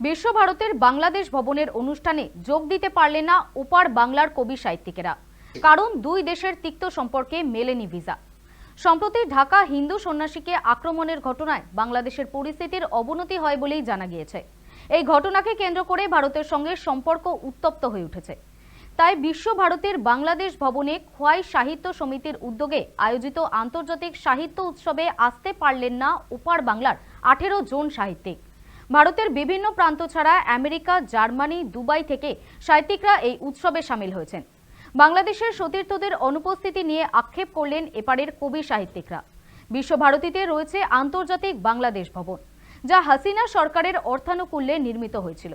বিশ্বভারতের বাংলাদেশ ভবনের অনুষ্ঠানে যোগ দিতে পারলেন না ওপার বাংলার কবি সাহিত্যিকেরা। কারণ দুই দেশের তিক্ত সম্পর্কে মেলেনি ভিসা। সম্প্রতি ঢাকা হিন্দু সন্ন্যাসীকে আক্রমণের ঘটনায় বাংলাদেশের পরিস্থিতির অবনতি হয় বলেই জানা গিয়েছে। এই ঘটনাকে কেন্দ্র করে ভারতের সঙ্গে সম্পর্ক উত্তপ্ত হয়ে উঠেছে। তাই বিশ্বভারতের বাংলাদেশ ভবনে খোয়াই সাহিত্য সমিতির উদ্যোগে আয়োজিত আন্তর্জাতিক সাহিত্য উৎসবে আসতে পারলেন না ওপার বাংলার 18 জন সাহিত্যিক। ভারতের বিভিন্ন প্রান্ত ছাড়া আমেরিকা, জার্মানি, দুবাই থেকে সাহিত্যিকরা এই উৎসবে সামিল হয়েছেন। বাংলাদেশের সতীর্থদের অনুপস্থিতি নিয়ে আক্ষেপ করলেন এপারের কবি সাহিত্যিকরা। বিশ্বভারতীতে রয়েছে আন্তর্জাতিক বাংলাদেশ ভবন, যা হাসিনা সরকারের অর্থানুকূল্যে নির্মিত হয়েছিল।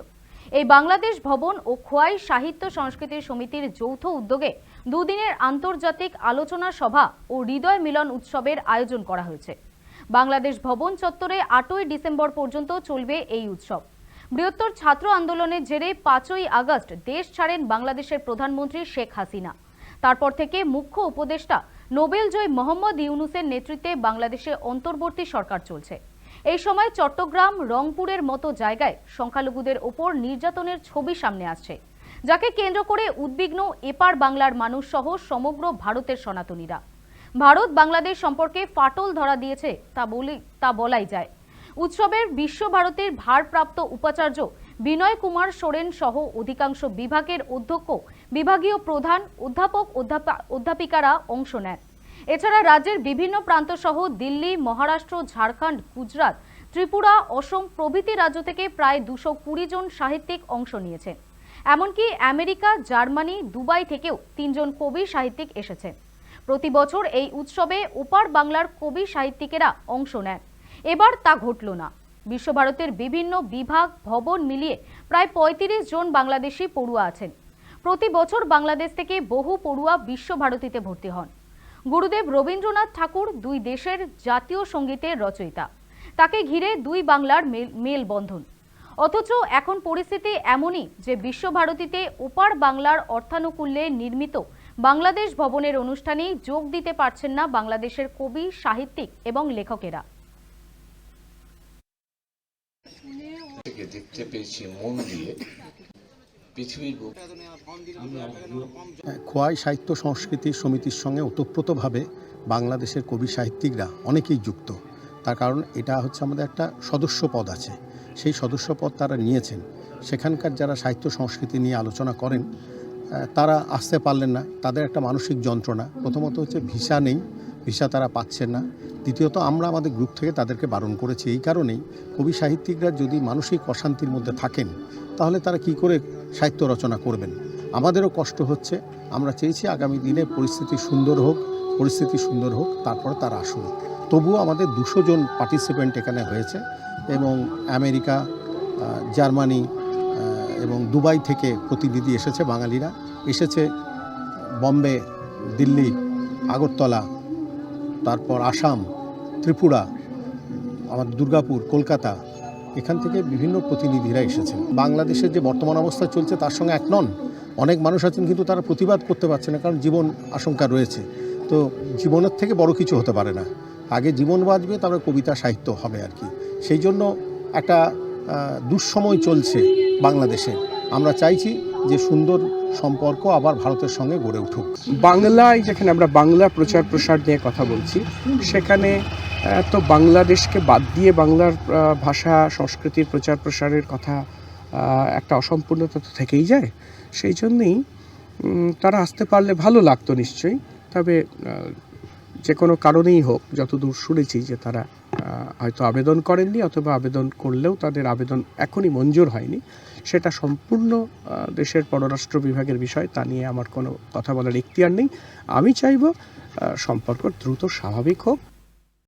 এই বাংলাদেশ ভবন ও খোয়াই সাহিত্য সংস্কৃতি সমিতির যৌথ উদ্যোগে দুদিনের আন্তর্জাতিক আলোচনা সভা ও হৃদয় মিলন উৎসবের আয়োজন করা হয়েছে। বাংলাদেশ ভবন চত্বরে 8ই ডিসেম্বর পর্যন্ত চলবে এই উৎসব। বৃহত্তর ছাত্র আন্দোলনের জেরে 5ই আগস্ট দেশ ছাড়েন বাংলাদেশের প্রধানমন্ত্রী শেখ হাসিনা। তারপর থেকে মুখ্য উপদেষ্টা নোবেলজয়ী মোহাম্মদ ইউনূসের নেতৃত্বে বাংলাদেশে অন্তর্বর্তী সরকার চলছে। এই সময় চট্টগ্রাম, রংপুরের মতো জায়গায় সংখ্যালঘুদের ওপর নির্যাতনের ছবি সামনে আসছে, যাকে কেন্দ্র করে উদ্বিগ্ন এপার বাংলার মানুষ সহ সমগ্র ভারতের সনাতনীরা। ভারত বাংলাদেশ সম্পর্কে ফাটল ধরা দিয়েছে তা বলাই যায়। উৎসবের বিশ্বভারতীর ভারপ্রাপ্ত উপাচার্য বিনয় কুমার সোরেন সহ অধিকাংশ বিভাগের অধ্যক্ষ, বিভাগীয় প্রধান, অধ্যাপক, অধ্যাপিকারা অংশ নেন। এছাড়া রাজ্যের বিভিন্ন প্রান্ত সহ দিল্লি, মহারাষ্ট্র, ঝাড়খণ্ড, গুজরাট, ত্রিপুরা, অসম প্রভৃতি রাজ্য থেকে প্রায় 220 জন সাহিত্যিক অংশ নিয়েছেন। এমনকি আমেরিকা, জার্মানি, দুবাই থেকেও 3 জন কবি সাহিত্যিক এসেছেন। প্রতি বছর এই উৎসবে ওপার বাংলার কবি সাহিত্যিকেরা অংশ নেন। এবার তা ঘটল না। বিশ্বভারতের বিভিন্ন বিভাগ, ভবন মিলিয়ে প্রায় 35 জন বাংলাদেশি পড়ুয়া আছেন। প্রতি বছর বাংলাদেশ থেকে বহু পড়ুয়া বিশ্বভারতীতে ভর্তি হন। গুরুদেব রবীন্দ্রনাথ ঠাকুর দুই দেশের জাতীয় সঙ্গীতের রচয়িতা। তাকে ঘিরে দুই বাংলার মেলবন্ধন। অথচ এখন পরিস্থিতি এমনই যে বিশ্বভারতীতে ওপার বাংলার অর্থানুকূল্যে নির্মিত বাংলাদেশ ভবনের অনুষ্ঠানে যোগ দিতে পারছেন না বাংলাদেশের কবি, সাহিত্যিক এবং লেখকেরা। দেখতে পেয়েছি মন দিয়ে পৃথিবীর খোয়াই সাহিত্য সংস্কৃতি সমিতির সঙ্গে ওতপ্রোতভাবে বাংলাদেশের কবি সাহিত্যিকরা অনেকেই যুক্ত। তার কারণ এটা হচ্ছে আমাদের একটা সদস্য পদ আছে, সেই সদস্য পদ তারা নিয়েছেন। সেখানকার যারা সাহিত্য সংস্কৃতি নিয়ে আলোচনা করেন তারা আসতে পারলেন না। তাদের একটা মানসিক যন্ত্রণা। প্রথমত হচ্ছে ভিসা নেই, ভিসা তারা পাচ্ছেন না। দ্বিতীয়ত আমরা আমাদের গ্রুপ থেকে তাদেরকে বারণ করেছি এই কারণেই, কবি সাহিত্যিকরা যদি মানসিক অশান্তির মধ্যে থাকেন তাহলে তারা কি করে সাহিত্য রচনা করবেন। আমাদেরও কষ্ট হচ্ছে। আমরা চেয়েছি আগামী দিনে পরিস্থিতি সুন্দর হোক, তারপর তারা আসুন। তবুও আমাদের 200 জন পার্টিসিপেন্ট এখানে হয়েছে এবং আমেরিকা, জার্মানি এবং দুবাই থেকে প্রতিনিধি এসেছে। বাঙালিরা এসেছে বম্বে, দিল্লি, আগরতলা, তারপর আসাম, ত্রিপুরা, আমাদের দুর্গাপুর, কলকাতা, এখান থেকে বিভিন্ন প্রতিনিধিরা এসেছেন। বাংলাদেশের যে বর্তমান অবস্থা চলছে তার সঙ্গে এক নন। অনেক মানুষ আছেন কিন্তু তারা প্রতিবাদ করতে পারছে না, কারণ জীবন আশঙ্কা রয়েছে। তো জীবনের থেকে বড় কিছু হতে পারে না। আগে জীবন বাঁচবে, তারপরে কবিতা সাহিত্য হবে আর কি। সেই জন্য একটা দুঃসময় চলছে বাংলাদেশে। আমরা চাইছি যে সুন্দর সম্পর্ক আবার ভারতের সঙ্গে গড়ে উঠুক। বাংলায় যেখানে আমরা বাংলা প্রচার প্রসার নিয়ে কথা বলছি, সেখানে তো বাংলাদেশকে বাদ দিয়ে বাংলার ভাষা সংস্কৃতির প্রচার প্রসারের কথা একটা অসম্পূর্ণতা তো থেকেই যায়। সেই জন্যেই তারা আসতে পারলে ভালো লাগতো নিশ্চয়ই। তবে যে কোনো কারণেই হোক, যতদূর শুনেছি যে তারা হয়তো আবেদন করেননি, অথবা আবেদন করলেও তাদের আবেদন এখনই মঞ্জুর হয়নি। সেটা সম্পূর্ণ দেশের পররাষ্ট্র বিভাগের বিষয়, তা নিয়ে আমার কোনো কথা বলার এখতিয়ার নেই। আমি চাইব সম্পর্ক দ্রুত স্বাভাবিক হোক।